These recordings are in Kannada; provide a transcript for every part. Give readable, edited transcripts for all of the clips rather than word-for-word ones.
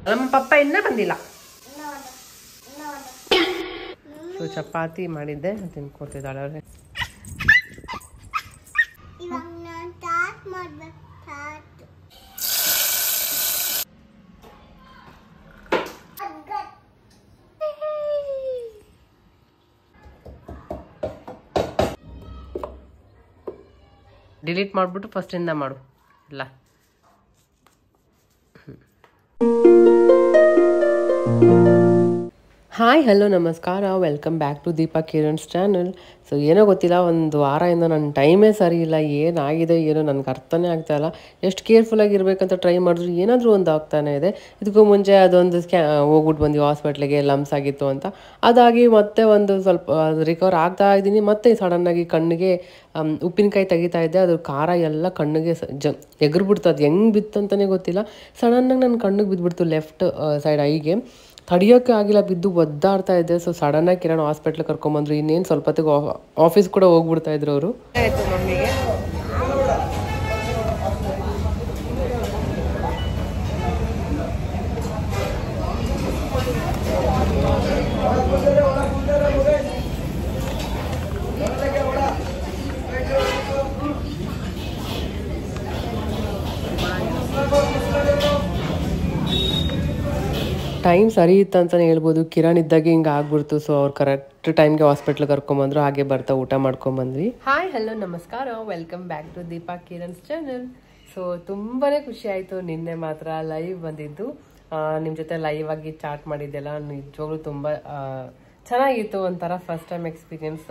ನಮ್ಮ ಪಪ್ಪ ಇನ್ನೂ ಬಂದಿಲ್ಲ. ಸೊ ಚಪಾತಿ ಮಾಡಿದ್ದೆ ತಿನ್ಕೊತಿದ್ದಾಳೆ ಅವ್ರೆ. ಡಿಲೀಟ್ ಮಾಡಿಬಿಟ್ಟು ಫಸ್ಟಿಂದ ಮಾಡು ಇಲ್ಲ. ಹಾಯ್ ಹಲೋ ನಮಸ್ಕಾರ, welcome back to Deepa Kiran's channel. So ಏನೋ ಗೊತ್ತಿಲ್ಲ, ಒಂದು ವಾರದಿಂದ ನನ್ನ ಟೈಮೇ ಸರಿ ಇಲ್ಲ. ಏನಾಗಿದೆ ಏನೋ ನನಗೆ ಅರ್ಥನೇ ಆಗ್ತಾಯಿಲ್ಲ. ಎಷ್ಟು ಕೇರ್ಫುಲ್ಲಾಗಿ ಇರಬೇಕಂತ ಟ್ರೈ ಮಾಡಿದ್ರು ಏನಾದರೂ ಒಂದು ಆಗ್ತಾನೆ ಇದೆ. ಇದಕ್ಕೂ ಮುಂಚೆ ಅದೊಂದು ಹೋಗ್ಬಿಟ್ಟು ಬಂದ್ವಿ ಹಾಸ್ಪಿಟ್ಲಿಗೆ, ಲಮ್ಸ್ ಆಗಿತ್ತು ಅಂತ. ಅದಾಗಿ ಮತ್ತೆ ಒಂದು ಸ್ವಲ್ಪ ರಿಕವರ್ ಆಗ್ತಾ ಇದ್ದೀನಿ. ಮತ್ತೆ ಸಡನ್ನಾಗಿ ಕಣ್ಣಿಗೆ ಉಪ್ಪಿನಕಾಯಿ ತೆಗಿತಾ ಇದ್ದೆ, ಅದು ಖಾರ ಎಲ್ಲ ಕಣ್ಣಿಗೆ ಎಗರ್ಬಿಡ್ತು. ಅದು ಹೆಂಗೆ ಬಿತ್ತು ಅಂತಲೇ ಗೊತ್ತಿಲ್ಲ. ಸಡನ್ನಾಗಿ ನನ್ನ ಕಣ್ಣಿಗೆ ಬಿದ್ದುಬಿಡ್ತು, ಲೆಫ್ಟ್ ಸೈಡ್ ಐಗೆ. ತಡಿಯೋಕ್ಕೆ ಆಗಿಲ್ಲ, ಬಿದ್ದು ಒದ್ದಾಡ್ತಾ ಇದ್ದೆ. ಸೊ ಸಡನ್ನಾಗಿ ಕಿರಣ್ ಹಾಸ್ಪಿಟ್ಲಿಗೆ ಕರ್ಕೊಂಬಂದ್ರು. ಇನ್ನೇನು ಸ್ವಲ್ಪ ಹೊತ್ತಿಗೆ ಆಫೀಸ್ ಕೂಡ ಹೋಗ್ಬಿಡ್ತಾ ಇದ್ರು ಅವರು. ಆಯಿತು ಮಮ್ಮಿಗೆ. ಟೈಮ್ ಸರಿ ಇತ್ತು ಅಂತಲೇ ಹೇಳ್ಬೋದು. ಕಿರಣ್ ಇದ್ದಾಗೆ ಹಿಂಗೆ ಆಗ್ಬಿಡ್ತು. ಸೊ ಅವ್ರು ಕರೆಕ್ಟ್ ಟೈಮ್ಗೆ ಹಾಸ್ಪಿಟ್ಲಿಗೆ ಕರ್ಕೊಂಬಂದ್ರು. ಹಾಗೆ ಬರ್ತಾ ಊಟ ಮಾಡ್ಕೊಂಬಂದ್ವಿ. ಹಾಯ್ ಹಲೋ ನಮಸ್ಕಾರ, welcome back to Deepa Kiran's channel. So ತುಂಬಾ ಖುಷಿ ಆಯಿತು. ನಿನ್ನೆ ಮಾತ್ರ ಲೈವ್ ಬಂದಿದ್ದು, ನಿಮ್ಮ ಜೊತೆ ಲೈವ್ ಆಗಿ ಚಾಟ್ ಮಾಡಿದ್ದೆಲ್ಲ ನಿಜವಾಗ್ಲೂ ತುಂಬ ಚೆನ್ನಾಗಿತ್ತು. ಒಂಥರ ಫಸ್ಟ್ ಟೈಮ್ ಎಕ್ಸ್ಪೀರಿಯನ್ಸ್.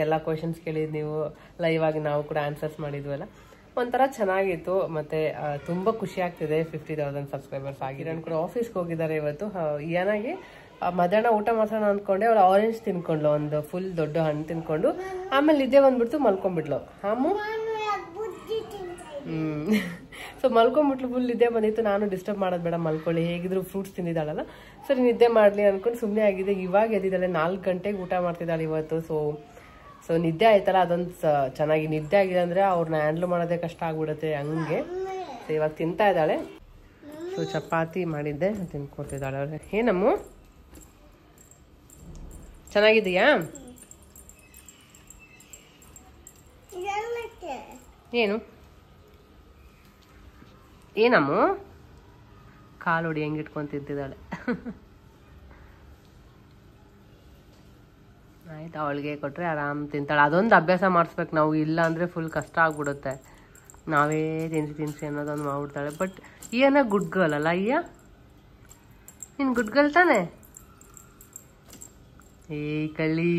ಎಲ್ಲ ಕ್ವಶನ್ಸ್ ಕೇಳಿದ್ದು ನೀವು, ಲೈವ್ ಆಗಿ ನಾವು ಕೂಡ ಆನ್ಸರ್ಸ್ ಮಾಡಿದ್ವಲ್ಲ, ಒಂಥರ ಚೆನ್ನಾಗಿತ್ತು. ಮತ್ತೆ ತುಂಬ ಖುಷಿ ಆಗ್ತಿದೆ 50,000 ಸಬ್ಸ್ಕ್ರೈಬರ್ಸ್ ಆಗಿರೋನು ಕೂಡ ಆಫೀಸ್ಗೆ ಹೋಗಿದ್ದಾರೆ ಇವತ್ತು. ಏನಾಗಿ ಮಧ್ಯಾಹ್ನ ಊಟ ಮಾಡ್ಸೋಣ ಅಂದ್ಕೊಂಡೆ, ಅವಳು ಆರೆಂಜ್ ತಿನ್ಕೊಂಡ್ಲು, ಒಂದು ಫುಲ್ ದೊಡ್ಡ ಹಣ್ಣು ತಿನ್ಕೊಂಡು. ಆಮೇಲೆ ನಿದ್ದೆ ಬಂದ್ಬಿಡ್ತು, ಮಲ್ಕೊಂಡ್ಬಿಟ್ಲು. ಅಮ್ಮು ಸೊ ಮಲ್ಕೊಂಡ್ಬಿಟ್ಲು, ಫುಲ್ ನಿದ್ದೆ ಬಂದಿತ್ತು. ನಾನು ಡಿಸ್ಟರ್ಬ್ ಮಾಡೋದು ಬೇಡ, ಮಲ್ಕೊಳ್ಳಿ, ಹೇಗಿದ್ರು ಫ್ರೂಟ್ಸ್ ತಿಂದಿದ್ದಾಳಲ್ಲ, ಸರಿ ನಿದ್ದೆ ಮಾಡಲಿ ಅಂದ್ಕೊಂಡು ಸುಮ್ಮನೆ ಆಗಿದೆ. ಇವಾಗ ಎದ್ದಿದ್ದಾಳೆ, 4 ಗಂಟೆಗೆ ಊಟ ಮಾಡ್ತಿದ್ದಾಳೆ ಇವತ್ತು. ಸೊ ನಿದ್ದೆ ಆಯ್ತಲ್ಲ, ಅದೊಂದು ಚೆನ್ನಾಗಿ ನಿದ್ದೆ ಆಗಿದೆ ಅಂದರೆ ಅವ್ರನ್ನ ಹ್ಯಾಂಡ್ಲ್ ಮಾಡೋದೇ ಕಷ್ಟ ಆಗ್ಬಿಡುತ್ತೆ ಹಂಗೆ. ಸೊ ಇವಾಗ ತಿಂತಾ ಇದ್ದಾಳೆ. ಸೊ ಚಪಾತಿ ಮಾಡಿದ್ದೆ ತಿನ್ಕೊತಿದ್ದಾಳೆ ಅವ್ರೆ. ಏನಮ್ಮ ಚೆನ್ನಾಗಿದೆಯಾ? ಏನು ಏನಮ್ಮ ಕಾಲು ಹೊಡಿ ಹೆಂಗೆ ಇಟ್ಕೊಂಡು ತಿಂತಿದ್ದಾಳೆ. ಆಯ್ತು, ಅವಳಿಗೆ ಕೊಟ್ಟರೆ ಆರಾಮ್ ತಿಂತಾಳೆ. ಅದೊಂದು ಅಭ್ಯಾಸ ಮಾಡಿಸ್ಬೇಕು ನಾವು, ಇಲ್ಲ ಅಂದರೆ ಫುಲ್ ಕಷ್ಟ ಆಗ್ಬಿಡುತ್ತೆ. ನಾವೇ ತಿನ್ಸಿ ಅನ್ನೋದೊಂದು ಮಾಡ್ಬಿಡ್ತಾಳೆ. ಬಟ್ ಈಯನ ಗುಡ್ ಗರ್ಲ್ ಅಲ್ಲ ಅಯ್ಯ? ನೀನು ಗುಡ್ ಗರ್ಲ್ ತಾನೆ? ಕಲಿ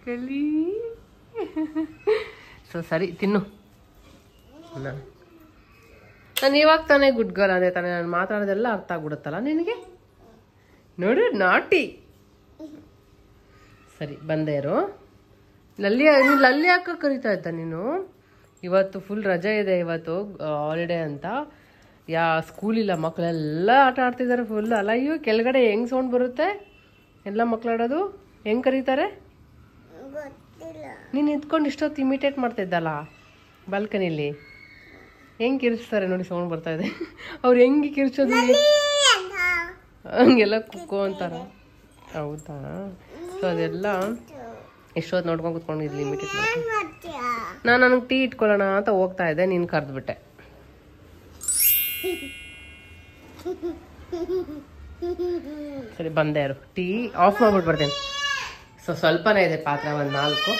ಕಲಿ. ಸೊ ಸರಿ ತಿನ್ನು. ನಾನು ಇವಾಗ ತಾನೇ ಗುಡ್ ಗರ್ಲ್ ಅದೇ ತಾನೇ, ನಾನು ಮಾತಾಡೋದೆಲ್ಲ ಅರ್ಥ ಆಗ್ಬಿಡುತ್ತಲ್ಲ ನಿನಗೆ. ನೋಡು ನಾಟಿ. ಸರಿ ಬಂದೇ ಇರು. ನೀನು ಲಲ್ಲಿ ಯಾಕೆ ಕರಿತಾ ಇದ್ದ ನೀನು? ಇವತ್ತು ಫುಲ್ ರಜೆ ಇದೆ, ಇವತ್ತು ಹಾಲಿಡೇ ಅಂತ. ಸ್ಕೂಲಿಲ್ಲ, ಮಕ್ಕಳೆಲ್ಲ ಆಟ ಆಡ್ತಿದ್ದಾರೆ ಫುಲ್ ಅಲ್ಲ. ಅಯ್ಯೋ ಕೆಳಗಡೆ ಹೆಂಗೆ ಸೌಂಡ್ ಬರುತ್ತೆ ಎಲ್ಲ ಮಕ್ಳು ಆಡೋದು, ಹೆಂಗೆ ಕರೀತಾರೆ? ನೀನು ಇದ್ಕೊಂಡು ಇಷ್ಟೊತ್ತು ಇಮಿಟೇಟ್ ಮಾಡ್ತಿದ್ದಲ್ಲ ಬಾಲ್ಕನಿಲಿ, ಹೆಂಗೆ ಕಿರ್ಚ್ತಾರೆ ನೋಡಿ, ಸೌಂಡ್ ಬರ್ತಾ ಇದೆ. ಅವ್ರು ಹೆಂಗೆ ಕಿರ್ಚೋದು ಹಂಗೆಲ್ಲ ಕುಕ್ಕೋ ಅಂತಾರ. ಹೌದಾ? ಸೊ ಅದೆಲ್ಲ ಎಷ್ಟೊತ್ತು ನೋಡ್ಕೊಂಡು ಕುತ್ಕೊಂಡು ಇದು ಲಿಮಿಟೆಡ್ ಮಾಡ್ತೀನಿ. ನನಗೆ ಟೀ ಇಟ್ಕೊಳ್ಳೋಣ ಅಂತ ಹೋಗ್ತಾ ಇದ್ದೆ, ನೀನು ಕರೆದ್ಬಿಟ್ಟೆ. ಸರಿ ಬಂದೆ ಇರು, ಟೀ ಆಫ್ ಮಾಡ್ಬಿಟ್ಟು ಬರ್ತೀನಿ. ಸೊ ಸ್ವಲ್ಪನೇ ಇದೆ ಪಾತ್ರೆ, ಒಂದು 4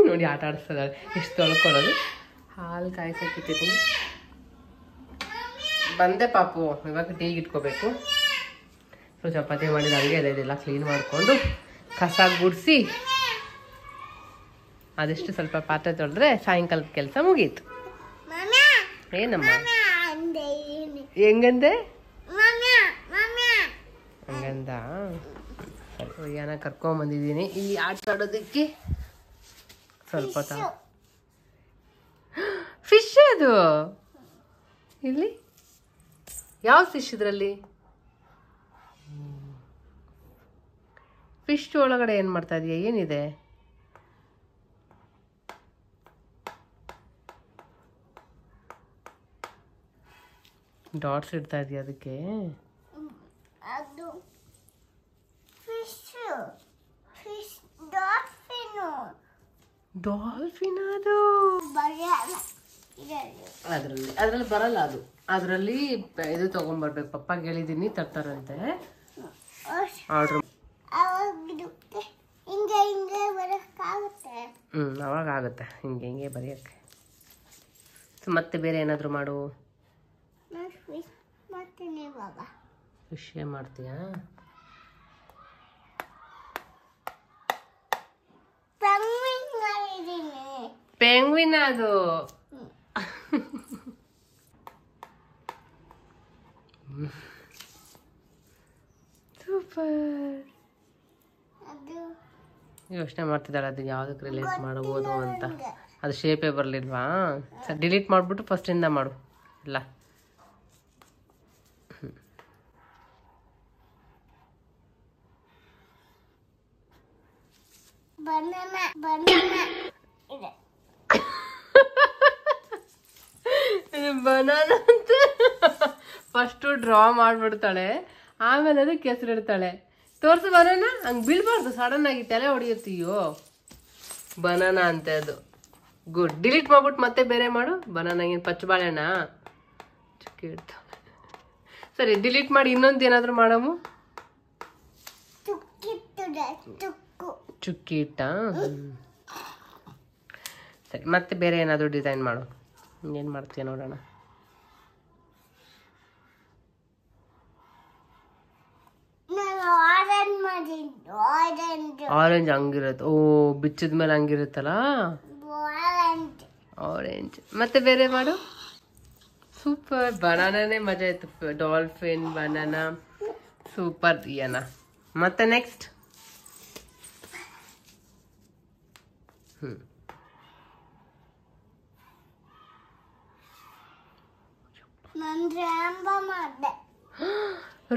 ನೋಡಿ ಆಟ ಆಡಿಸ್ತಿದ್ದಾರೆ. ಇಷ್ಟು ತೊಳ್ಕೊಳ್ಳೋದು. ಹಾಲು ಕಾಯಿಸೋಕ್ಕಿಟ್ಟಿದ್ದೀನಿ. ಬಂದೆ ಪಾಪು, ಇವಾಗ ಟೀಗೆ ಇಟ್ಕೋಬೇಕು. ಸೊ ಚಪಾತಿ ಮಾಡಿದ ಅಡುಗೆ ಇದೆಲ್ಲ ಕ್ಲೀನ್ ಮಾಡಿಕೊಂಡು ಕಸ ಗುಡಿಸಿ ಅದೆಷ್ಟು ಸ್ವಲ್ಪ ಪಾತ್ರೆ ತೊಳೆದ್ರೆ ಸಾಯಂಕಾಲದ ಕೆಲಸ ಮುಗೀತು. ಏನಮ್ಮ ಹೆಂಗಂದೆ? ಹಂಗಂದ. ಸರಿ ಏನ ಕರ್ಕೊಂಬಂದಿದ್ದೀನಿ ಈ ಆಟ ಆಡೋದಕ್ಕೆ. ಸ್ವಲ್ಪ ಫಿಶ್ ಅದು ಇಲ್ಲಿ ಯಾವ ಫಿಶ್? ಇದರಲ್ಲಿ ಫಿಶ್ ಒಳಗಡೆ ಏನು ಮಾಡ್ತಾ ಇದೀಯ? ಏನಿದೆ? ಡಾಟ್ಸ್ ಇಡ್ತಾ ಇದೆಯಾ ಅದಕ್ಕೆ? ಅದು ಫಿಶ್ ಡಾಲ್ಫಿನ್ ಅದು ಅದ್ರಲ್ಲಿ ಬರಲ್ಲ ಅದು. ಅದರಲ್ಲಿ ಇದು ತಗೊಂಡ್ಬರ್ಬೇಕು. ಪಪ್ಪಾಗೆ ಹೇಳಿದೀನಿ ತರ್ತಾರಂತೆ. ಆರ್ಡ್ರ್ ಅವಾಗ ಆಗುತ್ತೆ ಹಿಂಗೆ ಬರೆಯಕ್ಕೆ. ಮತ್ತೆ ಬೇರೆ ಏನಾದ್ರು ಮಾಡು. ಫಿಶ್ ಮಾಡ್ತೀಯಾ? ಪೆಂಗ್ವಿನ್ ಅದು. ಸೂಪರ್. ಯೋಚನೆ ಮಾಡ್ತಿದ್ದಾಳೆ ಅದು ಯಾವ್ದಕ್ಕೆ ರಿಲೇಟ್ ಮಾಡಬಹುದು ಅಂತ. ಅದು ಶೇಪೇ ಬರಲಿಲ್ವಾ? ಸರ್ ಡಿಲೀಟ್ ಮಾಡಿಬಿಟ್ಟು ಫಸ್ಟಿಂದ ಮಾಡು ಇಲ್ಲ. ಬನಾನಾ ಅಂತ ಫಸ್ಟು ಡ್ರಾ ಮಾಡ್ಬಿಡ್ತಾಳೆ, ಆಮೇಲೆ ಅದಕ್ಕೆ ಹೆಸರಿಡ್ತಾಳೆ. ತೋರ್ಸು ಬನಾನಾ. ಹಂಗೆ ಬೀಳ್ಬಾರ್ದು, ಸಡನ್ ಆಗಿ ತಲೆ ಹೊಡಿಯುತ್ತೀಯೋ. ಬನಾನಾ ಅಂತೆ ಅದು. ಗುಡ್. ಡಿಲೀಟ್ ಮಾಡ್ಬಿಟ್ಟು ಮತ್ತೆ ಬೇರೆ ಮಾಡು. ಬನಾನಾ ಏನು ಪಚ್ಚ ಬಾಳೆಣ್ಣ? ಚುಕ್ಕಿ ಇಡ್ತಾವೆ. ಸರಿ ಡಿಲೀಟ್ ಮಾಡಿ ಇನ್ನೊಂದು ಏನಾದರೂ ಮಾಡಮು. ಚುಕ್ಕಿ ಇಟ್ಟ. ಸರಿ ಮತ್ತೆ ಬೇರೆ ಏನಾದರೂ ಡಿಸೈನ್ ಮಾಡು. ಏನು ಮಾಡ್ತೀಯ ನೋಡೋಣ. ಆರೆಂಜ್ ಹಂಗಿರುತ್ತೆ. ಓ ಬಿಚ್ಚಿದ ಮೇಲೆ ಹಂಗಿರುತ್ತಲ್ಲ ಆರೆಂಜ್. ಮತ್ತೆ ಬೇರೆ ಮಾಡು. ಸೂಪರ್. ಬನಾನಾನೇ ಮಜಾ ಆಯ್ತು. ಡಾಲ್ಫಿನ್, ಬನಾನಾ, ಸೂಪರ್ ದಿಯಾನ. ಮತ್ತೆ ನೆಕ್ಸ್ಟ್.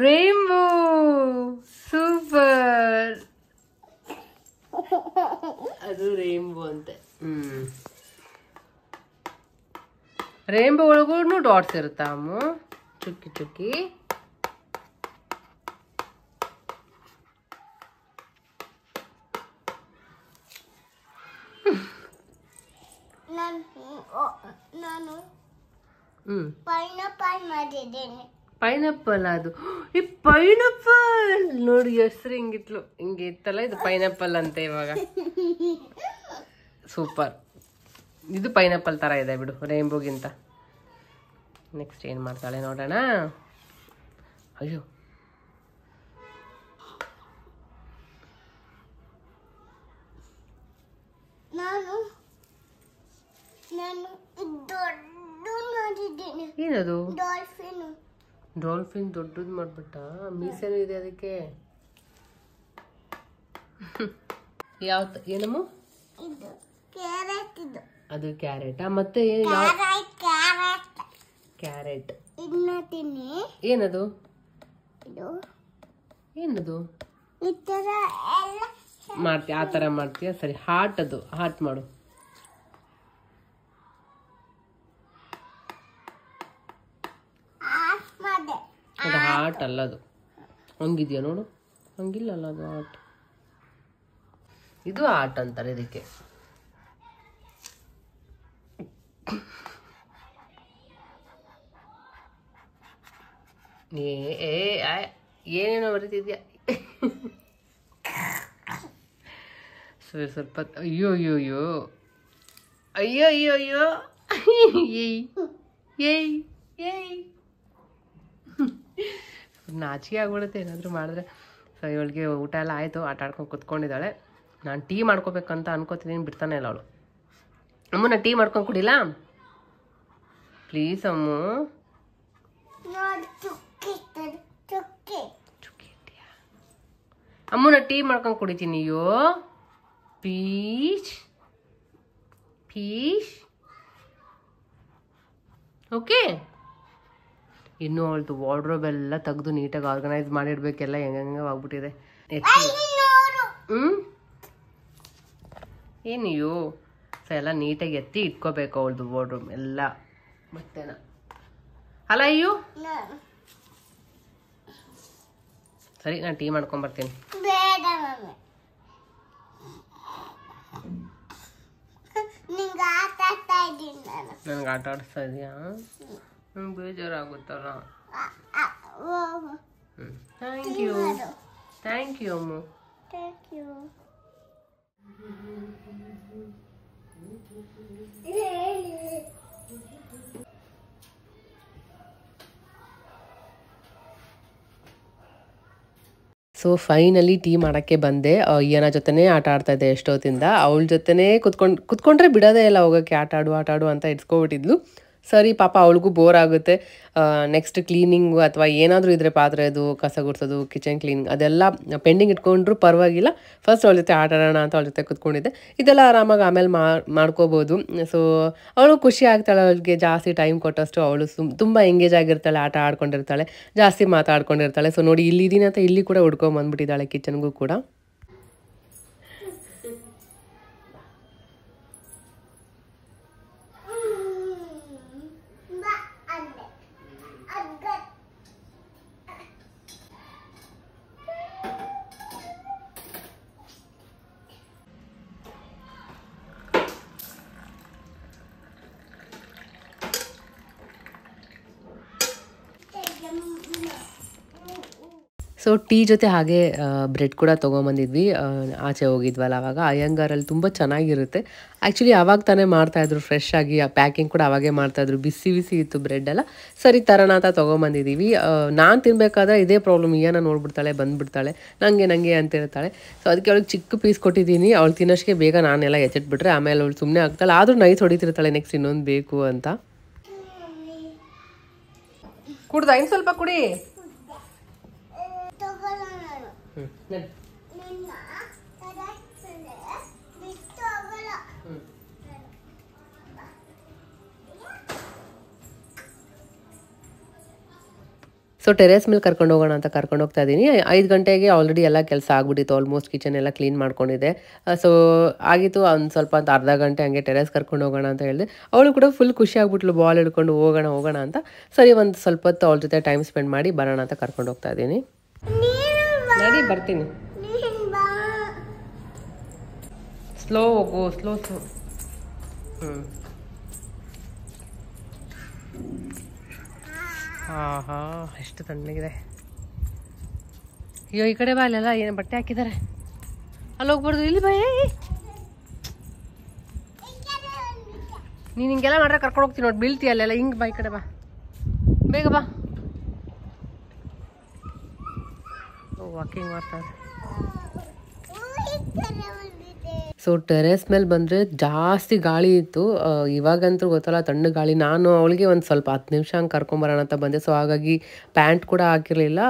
ರೇನ್ಬೋ. ಸೂಪರ್. ಅದು ರೇನ್ಬೋ ಅಂತೆ. ರೇನ್ಬೋ ಒಳಗೂ ಡಾಟ್ಸ್ ಇರುತ್ತಾ ಅಮ್ಮ? ಚುಕ್ಕಿ ಚುಕ್ಕಿ. ನಾನು ಪೈನಾಪಲ್ ಮಾಡಿದ್ದೇನೆ. ಪೈನಾಪಲ್ ಅದು. ಈ ಪೈನಾಪಲ್ ನೋಡಿ ಹೆಸರು ಹಿಂಗಿತ್ಲು, ಹಿಂಗೆ ಇತ್ತಲ್ಲ, ಇದು ಪೈನಾಪಲ್ ಅಂತ ಇವಾಗ. ಸೂಪರ್. ಇದು ಪೈನಾಪಲ್ ತರ ಇದೆ ಬಿಡು ರೇನ್ಬೋಗಿಂತ. ನೆಕ್ಸ್ಟ್ ಏನ್ ಮಾಡ್ತಾಳೆ ನೋಡೋಣ. ಅಯ್ಯೋ ಏನದು? ಡಾಲ್ಫಿನ್ ದೊಡ್ಡದು ಮಾಡ್ಬಿಟ್ಟ. ಮೀಸೆನೂ ಇದೆ ಅದಕ್ಕೆ. ಯಾವ ಏನಮ್ಮ ಅದು? ಕ್ಯಾರೆಟಾ? ಮತ್ತೆ ಕ್ಯಾರೆಟ್ ಏನದು? ಏನದು ಮಾಡ್ತೀಯ? ಆ ತರ ಮಾಡ್ತೀಯ? ಸರಿ. ಹಾರ್ಟ್. ಅದು ಹಾರ್ಟ್ ಮಾಡು. ಅದು ಹಾರ್ಟ್ ಅಲ್ಲ, ಅದು ಹಂಗಿದ್ಯಾ ನೋಡು. ಹಂಗಿಲ್ಲಲ್ಲ ಅದು ಹಾರ್ಟ್. ಇದು ಹಾರ್ಟ್ ಅಂತಾರೆ ಇದಕ್ಕೆ. ಏನೇನೋ ಬರೀತಿದ್ಯಾ. ಸ್ವಲ್ಪ ಅಯ್ಯೋ ಅಯ್ಯೋ ಅಯ್ಯೋ ಅಯ್ಯೋ ಅಯ್ಯೋ ಅಯ್ಯೋ. ಏಯ್ ಏಯ್ ಏಯ್. ನಾಚಿಕೆ ಆಗ್ಬಿಡುತ್ತೆ ಏನಾದರೂ ಮಾಡಿದ್ರೆ. ಸೊ ಇವಳಿಗೆ ಊಟ ಎಲ್ಲ ಆಯಿತು. ಆಟ ಆಡ್ಕೊಂಡು ಕುತ್ಕೊಂಡಿದ್ದಾಳೆ. ನಾನು ಟೀ ಮಾಡ್ಕೋಬೇಕಂತ ಅನ್ಕೋತಿದ್ದೀನಿ. ಬಿಡ್ತಾನೆ ಇಲ್ಲ ಅವಳು. ಅಮ್ಮ ನಾ ಟೀ ಮಾಡ್ಕೊಂಡು ಕುಡಿಲ್ಲ ಪ್ಲೀಸ್ ಅಮ್ಮು. ಅಮ್ಮ ನಾ ಟೀ ಮಾಡ್ಕೊಂಡು ಕುಡಿತೀನಿ. ಅಯ್ಯೋ ಪೀಚ್ ಪೀಚ್. ಓಕೆ. ಇನ್ನು ಅವಳದು ವಾರ್ಡ್ರೋಬ್ ಎಲ್ಲ ತೆಗೆದು ನೀಟಾಗಿ ಆರ್ಗನೈಸ್ ಮಾಡಿಡ್ಬೇಕೆಲ್ಲ. ಹೆಂಗೆ ಆಗ್ಬಿಟ್ಟಿದೆ. ಏನಿಯೋ ಸೊ ಎಲ್ಲ ನೀಟಾಗಿ ಎತ್ತಿ ಇಟ್ಕೋಬೇಕು ಅವಳದು ವಾರ್ಡ್ರೋಬ್ ಎಲ್ಲ ಬಟ್ಟೆನ. ಅಲ್ಲ ಅಯ್ಯೋ ನಾನು ಸರಿ ನಾನು ಟೀ ಮಾಡ್ಕೊಂಬರ್ತೀನಿ. ಬೇಡ ಮಮ್ಮಿ, ನಿಂಗೆ ಆಟ ಆಡ್ತಾ ಇದ್ದೀನಿ ನಾನು. ನನಗೆ ಆಟ ಆಡಿಸ್ತಾ ಇದೆಯಾ? ನಂಗೆ ಬೇಜಾರಾಗುತ್ತಲ್ಲ. ಥ್ಯಾಂಕ್ ಯು ಥ್ಯಾಂಕ್ ಯು ಅಮ್ಮ. Thank you. So finally tea ಮಾಡೋಕ್ಕೆ ಬಂದೆ. ಈಯನ ಜೊತೆನೇ ಆಟ ಆಡ್ತಾ ಇದ್ದೆ ಎಷ್ಟೊತ್ತಿಂದ. ಅವಳ ಜೊತೆನೇ ಕುತ್ಕೊಂಡ್ರೆ ಬಿಡೋದೇ ಇಲ್ಲ, ಹೋಗೋಕ್ಕೆ ಆಟ ಆಡು ಅಂತ ಇಟ್ಸ್ಕೊಬಿಟ್ಟಿದ್ಲು. ಸರಿ ಪಾಪ ಅವಳಿಗೂ ಬೋರ್ ಆಗುತ್ತೆ. ನೆಕ್ಸ್ಟ್ ಕ್ಲೀನಿಂಗು ಅಥವಾ ಏನಾದರೂ ಇದ್ದರೆ ಪಾತ್ರೆದು ಕಸ ಗುಡಿಸೋದು, ಕಿಚನ್ ಕ್ಲೀನಿಂಗ್ ಅದೆಲ್ಲ ಪೆಂಡಿಂಗ್ ಇಟ್ಕೊಂಡ್ರು ಪರವಾಗಿಲ್ಲ. ಫಸ್ಟ್ ಅವಳ ಜೊತೆ ಆಟ ಆಡೋಣ ಅಂತ ಅವಳ ಜೊತೆ ಕುತ್ಕೊಂಡಿದ್ದೆ. ಇದೆಲ್ಲ ಆರಾಮಾಗಿ ಆಮೇಲೆ ಮಾಡ್ಕೋಬೋದು. ಸೊ ಅವಳು ಖುಷಿ ಆಗ್ತಾಳೆ. ಅವಳಿಗೆ ಜಾಸ್ತಿ ಟೈಮ್ ಕೊಟ್ಟಷ್ಟು ಅವಳು ತುಂಬ ಎಂಗೇಜ್ ಆಗಿರ್ತಾಳೆ, ಆಟ ಆಡ್ಕೊಂಡಿರ್ತಾಳೆ, ಜಾಸ್ತಿ ಮಾತಾಡ್ಕೊಂಡಿರ್ತಾಳೆ. ಸೊ ನೋಡಿ ಇಲ್ಲಿದ್ದೀನಿ ಅಂತ ಇಲ್ಲಿ ಕೂಡ ಹುಡ್ಕೊಂಬಂದ್ಬಿಟ್ಟಿದ್ದಾಳೆ ಕಿಚನ್ಗೂ ಕೂಡ. ಸೊ ಟೀ ಜೊತೆ ಹಾಗೆ ಬ್ರೆಡ್ ಕೂಡ ತೊಗೊಂಬಂದಿದ್ವಿ. ಆಚೆ ಹೋಗಿದ್ವಲ್ಲ ಆವಾಗ ಅಯ್ಯಂಗಾರಲ್ಲಿ ತುಂಬ ಚೆನ್ನಾಗಿರುತ್ತೆ. ಆ್ಯಕ್ಚುಲಿ ಆವಾಗ ತಾನೇ ಮಾಡ್ತಾಯಿದ್ರು ಫ್ರೆಶ್ ಆಗಿ, ಪ್ಯಾಕಿಂಗ್ ಕೂಡ ಅವಾಗೇ ಮಾಡ್ತಾಯಿದ್ರು. ಬಿಸಿ ಬಿಸಿ ಇತ್ತು ಬ್ರೆಡ್ ಎಲ್ಲ. ಸರಿ ತರೋಣ ಅಂತ ತೊಗೊಂಬಂದಿದ್ದೀವಿ. ನಾನು ತಿನ್ನಬೇಕಾದ್ರೆ ಇದೇ ಪ್ರಾಬ್ಲಮ್, ಏನ ನೋಡ್ಬಿಡ್ತಾಳೆ ಬಂದುಬಿಡ್ತಾಳೆ, ನನಗೆ ಅಂತ ಹೇಳ್ತಾಳೆ. ಸೊ ಅದಕ್ಕೆ ಅವಳಿಗೆ ಚಿಕ್ಕ ಪೀಸ್ ಕೊಟ್ಟಿದ್ದೀನಿ. ಅವಳು ತಿನ್ನೋಷ್ಟಕ್ಕೆ ಬೇಗ ನಾನೆಲ್ಲ ಎಚ್ಚೆಟ್ಬಿಟ್ರೆ ಆಮೇಲೆ ಅವಳು ಸುಮ್ಮನೆ ಆಗ್ತಾಳೆ. ಆದರೂ ನೈಸ್ ಹೊಡಿತಿರ್ತಾಳೆ ನೆಕ್ಸ್ಟ್ ಇನ್ನೊಂದು ಬೇಕು ಅಂತ. ಕುಡ್ದ ಇನ್ನು ಸ್ವಲ್ಪ ಕುಡಿ. ಸೊ ಟೆರೇಸ್ ಮೇಲೆ ಕರ್ಕೊಂಡು ಹೋಗೋಣ ಅಂತ ಕರ್ಕೊಂಡು ಹೋಗ್ತಾ ಇದ್ದೀನಿ. 5 ಗಂಟೆಗೆ ಆಲ್ರೆಡಿ ಎಲ್ಲ ಕೆಲಸ ಆಗ್ಬಿಟ್ಟಿತ್ತು. ಆಲ್ಮೋಸ್ಟ್ ಕಿಚನ್ ಎಲ್ಲ ಕ್ಲೀನ್ ಮಾಡ್ಕೊಂಡಿದ್ದೆ. ಸೊ ಆಗಿತ್ತು ಒಂದು ಸ್ವಲ್ಪ ಅಂತ ಅರ್ಧ ಗಂಟೆ ಹಂಗೆ ಟೆರೇಸ್ ಕರ್ಕೊಂಡು ಹೋಗೋಣ ಅಂತ ಹೇಳಿದೆ. ಅವಳು ಕೂಡ ಫುಲ್ ಖುಷಿ ಆಗ್ಬಿಟ್ಲು, ಬಾಲ್ ಹಿಡ್ಕೊಂಡು ಹೋಗೋಣ ಅಂತ. ಸರಿ ಒಂದು ಸ್ವಲ್ಪ ಹೊತ್ತು ಅವಳ ಜೊತೆ ಟೈಮ್ ಸ್ಪೆಂಡ್ ಮಾಡಿ ಬರೋಣ ಅಂತ ಕರ್ಕೊಂಡು ಹೋಗ್ತಾ ಇದ್ದೀನಿ. ನಡಿ ಬರ್ತೀನಿ. ಸ್ಲೋ ಹೋಗು, ಸ್ಲೋ. ಹಾ ಎಷ್ಟು ತಣ್ಣಗಿದೆ. ಅಯ್ಯೋ ಈ ಕಡೆ ಬಾ, ಅಲ್ಲೆಲ್ಲ ಏನು ಬಟ್ಟೆ ಹಾಕಿದ್ದಾರೆ, ಅಲ್ಲಿ ಹೋಗ್ಬಾರ್ದು. ಇಲ್ಲಿ ಬಾ. ನೀನು ಹಿಂಗೆಲ್ಲ ಮಾಡ್ರೆ ಕರ್ಕೊಂಡು ಹೋಗ್ತೀನಿ ನೋಡಿ, ಬೀಳ್ತೀಯ ಅಲ್ಲೆಲ್ಲ. ಹಿಂಗೆ ಬಾ, ಈ ಕಡೆ ಬಾ, ಬೇಗ ಬಾ. ವಾಕಿಂಗ್ ಮಾಡ್ತಾರೆ. ಸೊ ಟೆರೇಸ್ ಮೇಲೆ ಬಂದರೆ ಜಾಸ್ತಿ ಗಾಳಿ ಇತ್ತು. ಇವಾಗಂತೂ ಗೊತ್ತಲ್ಲ ತಣ್ಣು ಗಾಳಿ. ನಾನು ಅವಳಿಗೆ ಒಂದು ಸ್ವಲ್ಪ 10 ನಿಮಿಷ ಹಂಗೆ ಕರ್ಕೊಂಬರೋಣ ಅಂತ ಬಂದೆ. ಸೊ ಹಾಗಾಗಿ ಪ್ಯಾಂಟ್ ಕೂಡ ಹಾಕಿರಲಿಲ್ಲ,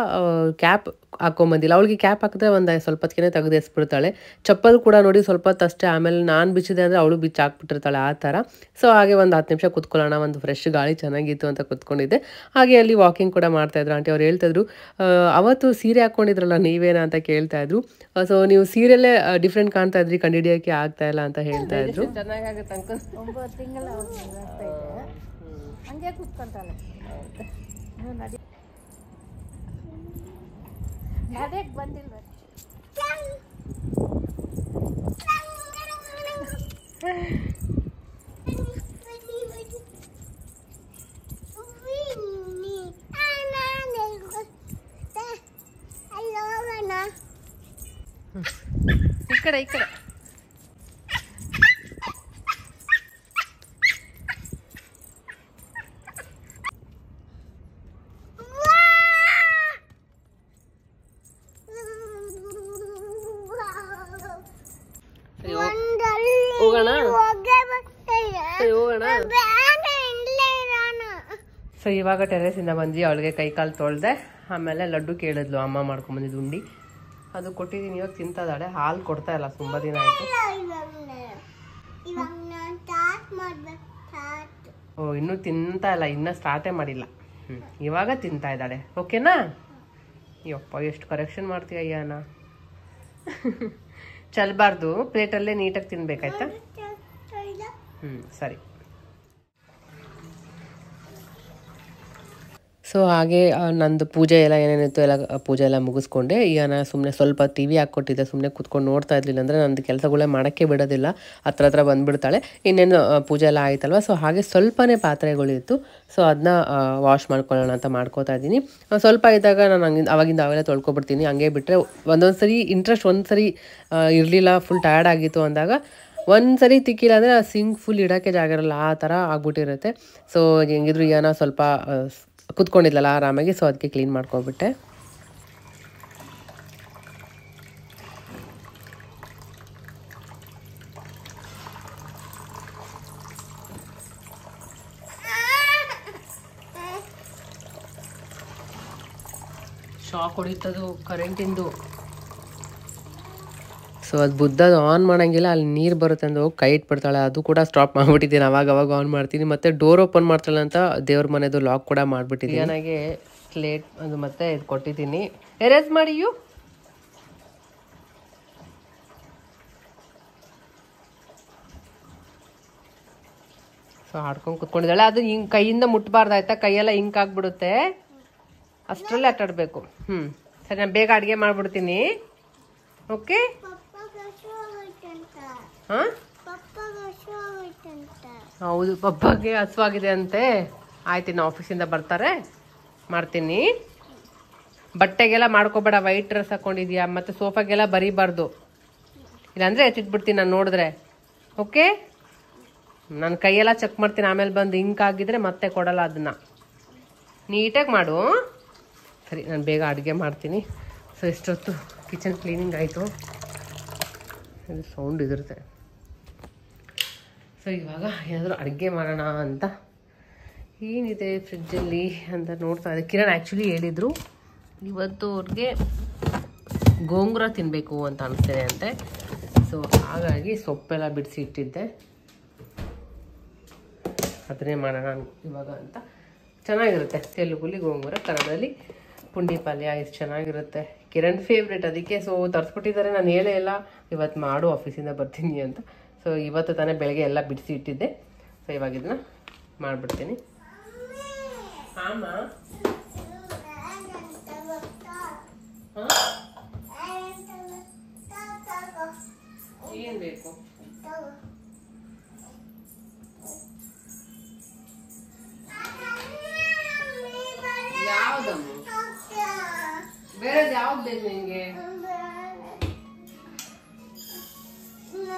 ಕ್ಯಾಪ್ ಹಾಕ್ಕೊಂಬಂದಿಲ್ಲ. ಅವಳಿಗೆ ಕ್ಯಾಪ್ ಹಾಕಿದ್ರೆ ಒಂದು ಸ್ವಲ್ಪ ಹೊತ್ತಿಗೆ ತೆಗೆದು ಎಸ್ಬಿಡ್ತಾಳೆ. ಚಪ್ಪಲ್ ಕೂಡ ನೋಡಿ ಸ್ವಲ್ಪ ಹೊತ್ತು ಅಷ್ಟೇ, ಆಮೇಲೆ ನಾನು ಬಿಚ್ಚಿದೆ ಅಂದರೆ ಅವಳು ಬಿಚ್ಚಿ ಹಾಕ್ಬಿಟ್ಟಿರ್ತಾಳೆ ಆ ಥರ. ಸೊ ಹಾಗೆ ಒಂದು 10 ನಿಮಿಷ ಕುತ್ಕೊಳ್ಳೋಣ, ಒಂದು ಫ್ರೆಶ್ ಗಾಳಿ ಚೆನ್ನಾಗಿತ್ತು ಅಂತ ಕುತ್ಕೊಂಡಿದ್ದೆ. ಹಾಗೆ ಅಲ್ಲಿ ವಾಕಿಂಗ್ ಕೂಡ ಮಾಡ್ತಾಯಿದ್ರು. ಆಂಟಿ ಅವ್ರು ಹೇಳ್ತಾಯಿದ್ರು, ಅವತ್ತು ಸೀರೆ ಹಾಕ್ಕೊಂಡಿದ್ರಲ್ಲ ನೀವೇನಾ ಅಂತ ಕೇಳ್ತಾಯಿದ್ರು. ಸೊ ನೀವು ಸೀರೆಯಲ್ಲೇ ಡಿಫ್ರೆಂಟ್ ಕಾಣ್ತಾ ಇದ್ರಿ, ಕಂಡುಹಿಡಿಯೋಕ್ಕೆ ಆಗ್ತಾ ಇಲ್ಲ ಅಂತ ಹೇಳ್ತಾ ಇದ್ರು. ಚೆನ್ನಾಗಾಗುತ್ತೆ ಅಂಕಲ್. 9 ತಿಂಗಳ ಹಂಗೆ ಕೂತ್ಕೊಂತಾಳೆ. ನಡೆಯಕ್ಕೆ ಬಂದಿಲ್ವ? ಈ ಕಡೆ ಹೋಗೋಣ. ಸೊ ಇವಾಗ ಟೆರೇಸಿಂದ ಬಂದ್ವಿ. ಅವಳಿಗೆ ಕೈ ಕಾಲು ತೊಳ್ದೆ, ಆಮೇಲೆ ಲಡ್ಡು ಕೇಳಿದ್ಲು, ಅಮ್ಮ ಮಾಡ್ಕೊಂಬಂದಿದ್ದು ಉಂಡಿ, ಅದು ಕೊಟ್ಟಿದ್ದೀನಿ. ಇವಾಗ ತಿಂತದಾಳೆ. ಹಾಲು ಕೊಡ್ತಾ ಇಲ್ಲ, ತುಂಬ ದಿನ ಆಯಿತು. ಓ ಇನ್ನೂ ತಿಂತಾ ಇಲ್ಲ, ಇನ್ನೂ ಸ್ಟಾರ್ಟೇ ಮಾಡಿಲ್ಲ. ಇವಾಗ ತಿಂತಾ ಇದ್ದಾಳೆ. ಓಕೆನಾ? ಯಪ್ಪ ಎಷ್ಟು ಕರೆಕ್ಷನ್ ಮಾಡ್ತೀಯ ಅಯ್ಯನ. ಚಲ್ಬಾರ್ದು, ಪ್ಲೇಟಲ್ಲೇ ನೀಟಾಗಿ ತಿನ್ಬೇಕಾಯ್ತಾ? ಸರಿ. ಸೊ ಹಾಗೆ ನಂದು ಪೂಜೆ ಎಲ್ಲ ಏನೇನಿತ್ತು ಎಲ್ಲ ಪೂಜೆ ಎಲ್ಲ ಮುಗಿಸ್ಕೊಂಡೆ. ಈಗ ನಾನು ಸುಮ್ಮನೆ ಸ್ವಲ್ಪ ಟಿ ವಿ ಹಾಕ್ಕೊಟ್ಟಿದ್ದೆ, ಸುಮ್ಮನೆ ಕೂತ್ಕೊಂಡು ನೋಡ್ತಾ ಇರಲಿಲ್ಲ ಅಂದರೆ ನಂದು ಕೆಲಸಗಳೇ ಮಾಡೋಕ್ಕೆ ಬಿಡೋದಿಲ್ಲ, ಹತ್ರ ಬಂದುಬಿಡ್ತಾಳೆ. ಇನ್ನೇನು ಪೂಜೆ ಎಲ್ಲ ಆಯ್ತಲ್ವ, ಸೊ ಹಾಗೆ ಸ್ವಲ್ಪನೇ ಪಾತ್ರೆಗಳಿತ್ತು, ಸೊ ಅದನ್ನ ವಾಶ್ ಮಾಡ್ಕೊಳ್ಳೋಣ ಅಂತ ಮಾಡ್ಕೋತಾ ಇದ್ದೀನಿ. ಸ್ವಲ್ಪ ಇದ್ದಾಗ ನಾನು ಅವಾಗಿಂದ ಅವೆಲ್ಲ ತೊಳ್ಕೊಬಿಡ್ತೀನಿ. ಹಂಗೆ ಬಿಟ್ಟರೆ ಒಂದೊಂದು ಸರಿ ಇಂಟ್ರೆಸ್ಟ್ ಒಂದು ಸರಿ ಇರಲಿಲ್ಲ, ಫುಲ್ ಟಯರ್ಡ್ ಆಗಿತ್ತು ಅಂದಾಗ ಒಂದು ಸರಿ ತಿಕ್ಕಿಲ್ಲ ಅಂದರೆ ಆ ಸಿಂಕ್ ಫುಲ್ ಇಡೋಕ್ಕೆ ಜಾಗ ಇರಲ್ಲ, ಆ ಥರ ಆಗ್ಬಿಟ್ಟಿರುತ್ತೆ. ಸೊ ಹೆಂಗಿದ್ರು ಈಗ ನಾನು ಸ್ವಲ್ಪ ಕುತ್ಕೊಂಡಿದ್ಲಲ್ಲ ಆರಾಮಾಗಿ, ಸೊ ಅದಕ್ಕೆ ಕ್ಲೀನ್ ಮಾಡ್ಕೊಬಿಟ್ಟೆ. ಶಾಕ್ ಹೊಡಿತದು ಕರೆಂಟಿಂದು. ಸೊ ಅದು ಬುದ್ಧದು ಆನ್ ಮಾಡೋಂಗಿಲ್ಲ, ಅಲ್ಲಿ ನೀರು ಬರುತ್ತೆ ಅಂದು ಕೈ ಇಟ್ಬಿಡ್ತಾಳೆ. ಅದು ಕೂಡ ಸ್ಟಾಪ್ ಮಾಡಿಬಿಟ್ಟಿದ್ದೀನಿ, ಅವಾಗ ಆನ್ ಮಾಡ್ತೀನಿ. ಮತ್ತು ಡೋರ್ ಓಪನ್ ಮಾಡ್ತಾಳೆ ಅಂತ ದೇವ್ರ ಮನೆದು ಲಾಕ್ ಕೂಡ ಮಾಡಿಬಿಟ್ಟಿದ್ದೀನಿ. ನನಗೆ ಸ್ಲೇಟ್ ಅದು ಮತ್ತೆ ಇದು ಕೊಟ್ಟಿದ್ದೀನಿ, ಎರೇಸ್ ಮಾಡಿ. ಸೊ ಆಡ್ಕೊಂಡು ಕುತ್ಕೊಂಡಿದ್ದಾಳೆ. ಅದು ಹಿಂಗೆ ಕೈಯಿಂದ ಮುಟ್ಬಾರ್ದಾಯ್ತಾ, ಕೈಯೆಲ್ಲ ಇಂಕ್ ಆಗಿಬಿಡುತ್ತೆ, ಅಷ್ಟರಲ್ಲೇ ಆಟಾಡಬೇಕು. ಸರಿ, ನಾನು ಬೇಗ ಅಡುಗೆ ಮಾಡಿಬಿಡ್ತೀನಿ. ಓಕೆ. ಹಾಂ, ಹೌದು, ಪಪ್ಪಗೆ ಹಸುವಾಗಿದೆ ಅಂತೆ. ಆಯ್ತು, ಇನ್ನು ಆಫೀಸಿಂದ ಬರ್ತಾರೆ, ಮಾಡ್ತೀನಿ. ಬಟ್ಟೆಗೆಲ್ಲ ಮಾಡ್ಕೋಬೇಡ, ವೈಟ್ ಡ್ರೆಸ್ ಹಾಕೊಂಡಿದ್ಯಾ, ಮತ್ತು ಸೋಫಾಗೆಲ್ಲ ಬರೀಬಾರ್ದು, ಇಲ್ಲಾಂದರೆ ಎತ್ತಿಟ್ಬಿಡ್ತೀನಿ ನಾನು ನೋಡಿದ್ರೆ. ಓಕೆ, ನಾನು ಕೈಯೆಲ್ಲ ಚೆಕ್ ಮಾಡ್ತೀನಿ, ಆಮೇಲೆ ಬಂದು ಇಂಕ್ ಆಗಿದ್ರೆ ಮತ್ತೆ ಕೊಡಲ್ಲ, ಅದನ್ನು ನೀಟಾಗಿ ಮಾಡು. ಸರಿ, ನಾನು ಬೇಗ ಅಡುಗೆ ಮಾಡ್ತೀನಿ. ಸೊ ಎಷ್ಟೊತ್ತು ಕಿಚನ್ ಕ್ಲೀನಿಂಗ್ ಆಯಿತು. ಇದು ಸೌಂಡ್ ಇದಿರುತ್ತೆ. ಸೊ ಇವಾಗ ಏನಾದರೂ ಅಡುಗೆ ಮಾಡೋಣ ಅಂತ, ಏನಿದೆ ಫ್ರಿಡ್ಜಲ್ಲಿ ಅಂತ ನೋಡ್ತಾ ಇದ್ದೆ. ಕಿರಣ್ ಆ್ಯಕ್ಚುಲಿ ಹೇಳಿದರು ಇವತ್ತು ಅವ್ರಿಗೆ ಗೋಂಗೂರ ತಿನ್ನಬೇಕು ಅಂತ ಅನಿಸ್ತಿದೆ ಅಂತೆ. ಸೊ ಹಾಗಾಗಿ ಸೊಪ್ಪೆಲ್ಲ ಬಿಡಿಸಿ ಇಟ್ಟಿದ್ದೆ, ಅದನ್ನೇ ಮಾಡೋಣ ಇವಾಗ ಅಂತ. ಚೆನ್ನಾಗಿರುತ್ತೆ ತೆಲುಗುಲಿ ಗೋಂಗೂರ, ಕನ್ನಡದಲ್ಲಿ ಪುಂಡಿ ಪಲ್ಯ, ಎಷ್ಟು ಚೆನ್ನಾಗಿರುತ್ತೆ. ಕಿರಣ್ ಫೇವ್ರೇಟ್, ಅದಕ್ಕೆ ಸೊ ತರಿಸ್ಬಿಟ್ಟಿದ್ದಾರೆ. ನಾನು ಹೇಳೇ ಇಲ್ಲ ಇವತ್ತು ಮಾಡು, ಆಫೀಸಿಂದ ಬರ್ತೀನಿ ಅಂತ. ಸೊ ಇವತ್ತು ತಾನೇ ಬೆಳಗ್ಗೆ ಎಲ್ಲ ಬಿಡಿಸಿ ಇಟ್ಟಿದ್ದೆ. ಸೊ ಇವಾಗ ಇದನ್ನ ಮಾಡಿಬಿಡ್ತೀನಿ. ಹಾಂ, ಏನು ಬೇಕು? ಯಾವ್ದಮ್ಮ? ಬೇರೆ ಯಾವ್ದು ಬೇಕು ನಿಮಗೆ?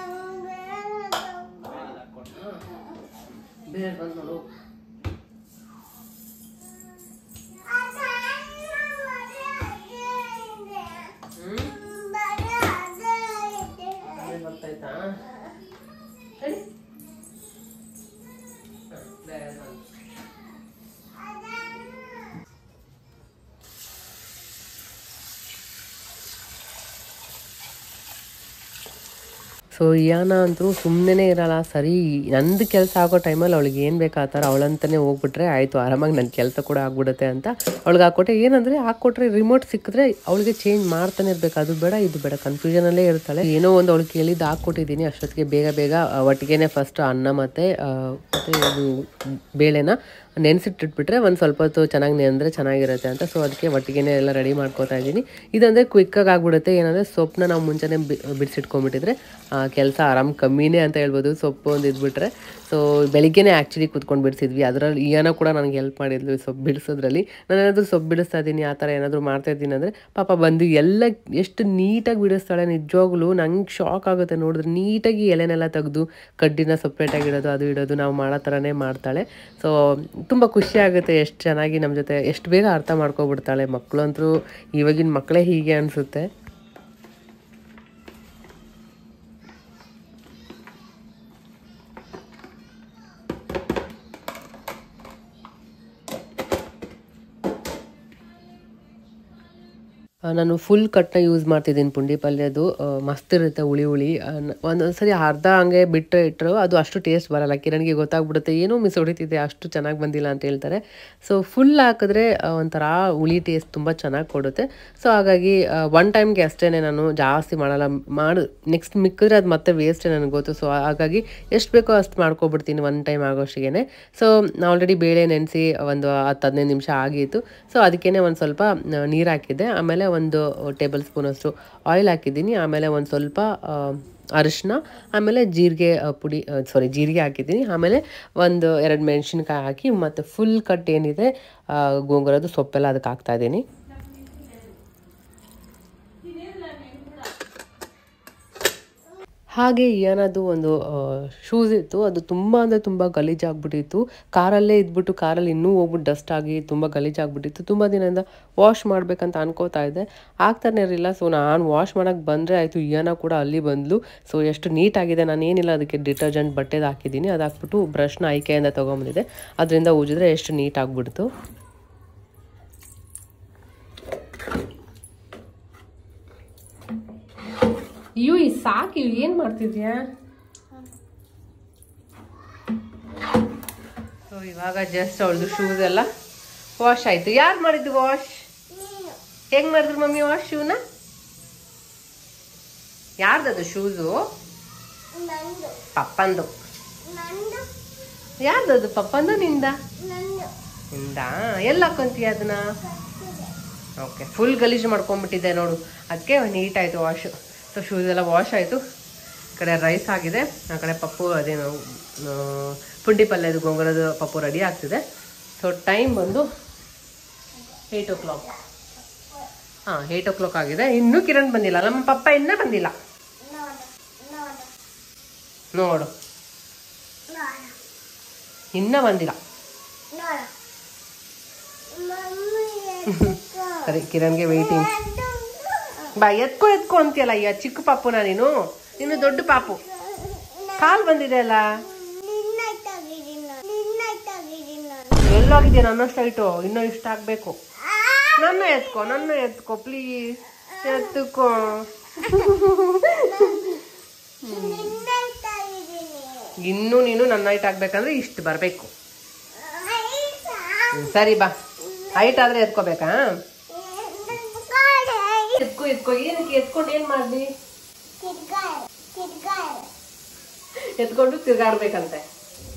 ಬೇರೆ ಬಂದು ನೋಡು. ಬರ್ತಾಯ್ತಾ? ಹೇಳಿ. ಬೇರೆ ಬಂದು ಸೊ ಇಯಾನ ಅಂತೂ ಸುಮ್ಮನೆ ಇರಲ್ಲ. ಸರಿ, ನಂದು ಕೆಲಸ ಆಗೋ ಟೈಮಲ್ಲಿ ಅವಳಿಗೆ ಏನು ಬೇಕು ಆ ಥರ ಅವಳಂತಲೇ ಹೋಗ್ಬಿಟ್ರೆ ಆಯಿತು, ಆರಾಮಾಗಿ ನನ್ನ ಕೆಲಸ ಕೂಡ ಆಗ್ಬಿಡುತ್ತೆ ಅಂತ ಅವಳಿಗೆ ಹಾಕ್ಕೊಟ್ಟೆ. ಏನಂದರೆ ಹಾಕ್ಕೊಟ್ರೆ ರಿಮೋಟ್ ಸಿಕ್ಕಿದ್ರೆ ಅವಳಿಗೆ ಚೇಂಜ್ ಮಾಡ್ತಾನೆ ಇರಬೇಕು, ಅದು ಬೇಡ ಇದು ಬೇಡ ಕನ್ಫ್ಯೂಷನಲ್ಲೇ ಇರ್ತಾಳೆ. ಏನೋ ಒಂದು ಅವಳಿಗೆ ಕೇಳಿದ್ದು ಹಾಕ್ಕೊಟ್ಟಿದ್ದೀನಿ, ಅಷ್ಟೊತ್ತಿಗೆ ಬೇಗ ಒಟ್ಟಿಗೆ ಫಸ್ಟ್ ಅನ್ನ ಮತ್ತು ಇದು ಬೇಳೆನ ನೆನೆಸಿಟ್ಟಿಟ್ಬಿಟ್ರೆ ಒಂದು ಸ್ವಲ್ಪ ಹೊತ್ತು ಚೆನ್ನಾಗಿ ನೆಂದರೆ ಚೆನ್ನಾಗಿರುತ್ತೆ ಅಂತ. ಸೊ ಅದಕ್ಕೆ ಒಟ್ಟಿಗೆ ಎಲ್ಲ ರೆಡಿ ಮಾಡ್ಕೋತಾ ಇದ್ದೀನಿ. ಇದಂದರೆ ಕ್ವಿಕ್ಕಾಗಿ ಆಗಿಬಿಡುತ್ತೆ. ಏನಂದರೆ ಸೊಪ್ಪನ್ನ ನಾವು ಮುಂಚೆನೇ ಬಿಡಿಸಿಟ್ಕೊಂಡ್ಬಿಟ್ಟಿದ್ರೆ ಕೆಲಸ ಆರಾಮ್ ಕಮ್ಮಿನೇ ಅಂತ ಹೇಳ್ಬೋದು, ಸೊಪ್ಪು ಒಂದು ಇದ್ಬಿಟ್ರೆ. ಸೊ ಬೆಳಿಗ್ಗೆನೇ ಆ್ಯಕ್ಚುಲಿ ಕೂತ್ಕೊಂಡು ಬಿಡಿಸಿದ್ವಿ, ಅದರಲ್ಲಿ ಈಯನ ಕೂಡ ನನಗೆ ಹೆಲ್ಪ್ ಮಾಡಿದ್ಲು ಸೊಪ್ಪು ಬಿಡಿಸೋದ್ರಲ್ಲಿ. ನಾನು ಏನಾದರೂ ಸೊಪ್ಪು ಬಿಡಿಸ್ತಾ ಇದ್ದೀನಿ, ಆ ಥರ ಏನಾದರೂ ಮಾಡ್ತಾಯಿದ್ದೀನಿ ಅಂದರೆ ಪಾಪ ಬಂದು ಎಲ್ಲ ಎಷ್ಟು ನೀಟಾಗಿ ಬಿಡಿಸ್ತಾಳೆ. ನಿಜವಾಗ್ಲೂ ನಂಗೆ ಶಾಕ್ ಆಗುತ್ತೆ ನೋಡಿದ್ರೆ, ನೀಟಾಗಿ ಎಲೆನೆಲ್ಲ ತೆಗೆದು ಕಡ್ಡಿನ ಸಪ್ರೇಟಾಗಿ ಇಡೋದು, ಅದು ಇಡೋದು ನಾವು ಮಾಡೋ ಥರನೇ ಮಾಡ್ತಾಳೆ. ಸೊ ತುಂಬ ಖುಷಿ ಆಗುತ್ತೆ, ಎಷ್ಟು ಚೆನ್ನಾಗಿ ನಮ್ಮ ಜೊತೆ ಎಷ್ಟು ಬೇಗ ಅರ್ಥ ಮಾಡ್ಕೊಬಿಡ್ತಾಳೆ. ಮಕ್ಕಳು ಅಂತೂ ಇವಾಗಿನ ಮಕ್ಕಳೇ ಹೀಗೆ ಅನಿಸುತ್ತೆ. ನಾನು ಫುಲ್ ಕಟ್ನ ಯೂಸ್ ಮಾಡ್ತಿದ್ದೀನಿ ಪುಂಡಿ ಪಲ್ಯದು. ಮಸ್ತ್ ಇರುತ್ತೆ ಹುಳಿ ಹುಳಿ. ಒಂದೊಂದ್ಸರಿ ಅರ್ಧ ಹಂಗೆ ಬಿಟ್ಟು ಇಟ್ಟರು ಅದು ಅಷ್ಟು ಟೇಸ್ಟ್ ಬರಲ್ಲ. ಕಿರಣ್ಗೆ ಗೊತ್ತಾಗ್ಬಿಡುತ್ತೆ ಏನೋ ಮಿಸ್ ಹೊಡಿತಿದೆ, ಅಷ್ಟು ಚೆನ್ನಾಗಿ ಬಂದಿಲ್ಲ ಅಂತ ಹೇಳ್ತಾರೆ. ಸೊ ಫುಲ್ ಹಾಕಿದ್ರೆ ಒಂಥರ ಹುಳಿ ಟೇಸ್ಟ್ ತುಂಬ ಚೆನ್ನಾಗಿ ಕೊಡುತ್ತೆ. ಸೊ ಹಾಗಾಗಿ ಒನ್ ಟೈಮ್ಗೆ ಅಷ್ಟೇ, ನಾನು ಜಾಸ್ತಿ ಮಾಡಲ್ಲ. ನೆಕ್ಸ್ಟ್ ಮಿಕ್ಕಿದ್ರೆ ಅದು ಮತ್ತೆ ವೇಸ್ಟೇ ನನಗೆ ಗೊತ್ತು. ಸೊ ಹಾಗಾಗಿ ಎಷ್ಟು ಬೇಕೋ ಅಷ್ಟು ಮಾಡ್ಕೊಬಿಡ್ತೀನಿ ಒನ್ ಟೈಮ್ ಆಗೋಷ್ಟಿಗೆ. ಸೊ ಆಲ್ರೆಡಿ ಬೇಳೆ ನೆನೆಸಿ ಒಂದು 10-15 ನಿಮಿಷ ಆಗಿತ್ತು. ಸೊ ಅದಕ್ಕೇ ಒಂದು ಸ್ವಲ್ಪ ನೀರು ಹಾಕಿದ್ದೆ. ಆಮೇಲೆ ಒಂದು ಟೇಬಲ್ ಸ್ಪೂನಷ್ಟು ಆಯಿಲ್ ಹಾಕಿದ್ದೀನಿ. ಆಮೇಲೆ ಒಂದು ಸ್ವಲ್ಪ ಅರಿಶಿನ, ಆಮೇಲೆ ಜೀರಿಗೆ ಹಾಕಿದ್ದೀನಿ. ಆಮೇಲೆ 1-2 ಮೆಣಸಿನ್ಕಾಯಿ ಹಾಕಿ ಮತ್ತು ಫುಲ್ ಕಟ್ ಏನಿದೆ ಗೋಂಗೂರದ್ದು ಸೊಪ್ಪೆಲ್ಲ ಅದಕ್ಕೆ ಹಾಕ್ತಾಯಿದ್ದೀನಿ. ಹಾಗೆ ಏನದು ಒಂದು ಶೂಸ್ ಇತ್ತು, ಅದು ತುಂಬ ಅಂದರೆ ತುಂಬ ಗಲೀಜಾಗ್ಬಿಟ್ಟಿತ್ತು. ಕಾರಲ್ಲೇ ಇದ್ಬಿಟ್ಟು ಕಾರಲ್ಲಿ ಇನ್ನೂ ಹೋಗ್ಬಿಟ್ಟು ಡಸ್ಟ್ ಆಗಿ ತುಂಬ ಗಲೀಜಾಗ್ಬಿಟ್ಟಿತ್ತು. ತುಂಬ ದಿನದಿಂದ ವಾಶ್ ಮಾಡಬೇಕಂತ ಅನ್ಕೋತಾ ಇದ್ದೆ, ಆಗ್ತಾನೆ ಇರಲಿಲ್ಲ. ಸೊ ನಾನು ವಾಶ್ ಮಾಡೋಕ್ಕೆ ಬಂದರೆ ಆಯಿತು, ಇಯಾನ ಕೂಡ ಅಲ್ಲಿ ಬಂದಳು. ಸೊ ಎಷ್ಟು ನೀಟಾಗಿದೆ. ನಾನೇನಿಲ್ಲ ಅದಕ್ಕೆ ಡಿಟರ್ಜೆಂಟ್ ಬಟ್ಟೆದು ಹಾಕಿದ್ದೀನಿ, ಅದು ಹಾಕ್ಬಿಟ್ಟು ಬ್ರಷ್ನ ಐಕೆಯಿಂದ ತೊಗೊಂಬಂದಿದ್ದೆ, ಅದರಿಂದ ಉಜ್ಜಿದ್ರೆ ಎಷ್ಟು ನೀಟಾಗ್ಬಿಡ್ತು. ಅಯ್ಯೋ ಈ ಸಾಕು, ಏನು ಮಾಡ್ತಿದ್ಯಾ? ಸೊ ಇವಾಗ ಜಸ್ಟ್ ಅವಳದು ಶೂಸ್ ಎಲ್ಲ ವಾಶ್ ಆಯಿತು. ಯಾರು ಮಾಡಿದ್ದು ವಾಶ್? ಹೆಂಗೆ ಮಾಡಿದ್ರು ಮಮ್ಮಿ ವಾಶ್ ಶೂನ? ಯಾರ್ದದು ಶೂಸು? ಪಪ್ಪಂದು. ಯಾರ್ದದು? ಪಪ್ಪಂದು ನಿಂದ? ನಿಂದ. ಎಲ್ಲ ಹಾಕೊಂತೀಯ ಅದನ್ನ? ಓಕೆ, ಫುಲ್ ಗಲೀಜು ಮಾಡ್ಕೊಂಡ್ಬಿಟ್ಟಿದ್ದೆ ನೋಡು, ಅದಕ್ಕೆ ನೀಟಾಯಿತು ವಾಶು. ಸೊ ಶೂಸ್ ಎಲ್ಲ ವಾಶ್ ಆಯಿತು. ಈ ಕಡೆ ರೈಸ್ ಆಗಿದೆ, ಆ ಕಡೆ ಪಪ್ಪು ಅದೇನು ಪುಂಡಿ ಪಲ್ಯದು ಗೋಂಗೂರದ ಪಪ್ಪು ರೆಡಿ ಆಗ್ತಿದೆ. ಸೊ ಟೈಮ್ ಬಂದು 8 o'clock. 8 o'clock ಆಗಿದೆ. ಇನ್ನೂ ಕಿರಣ್ ಬಂದಿಲ್ಲ, ನಮ್ಮ ಪಪ್ಪ ಇನ್ನೂ ಬಂದಿಲ್ಲ ನೋಡು, ಇನ್ನೂ ಬಂದಿಲ್ಲ. ಸರಿ, ಕಿರಣ್ಗೆ ವೆಯ್ಟಿಂಗ್. ಬಾ, ಎತ್ಕೋ ಅಂತೀಯಲ್ಲ. ಅಯ್ಯ ಚಿಕ್ಕ ಪಾಪುನ ನೀನು ದೊಡ್ಡ ಪಾಪು. ಕಾಲ್ ಬಂದಿದೆ ಅಲ್ಲ, ಎಲ್ಲೋಗಿದ್ಯಾ? ನನ್ನಷ್ಟು ಐಟು ಇನ್ನೂ ಇಷ್ಟ ಆಗ್ಬೇಕು. ನನ್ನ ಎತ್ಕೋ ಪ್ಲೀಸ್, ಎತ್ತುಕೋ. ಇನ್ನೂ ನೀನು ನನ್ನ ಹೈಟ್ ಆಗ್ಬೇಕಂದ್ರೆ ಇಷ್ಟು ಬರಬೇಕು. ಸರಿ ಬಾ, ಹೈಟ್ ಆದ್ರೆ ಎತ್ಕೋಬೇಕಾ? ಎತ್ಕೋ. ಏನಕ್ಕೆ ಎತ್ಕೊಂಡು ಏನ್ ಮಾಡ್ಲಿ? ಎತ್ಕೊಂಡು ತಿರ್ಗಾಡ್ಬೇಕಂತೆ.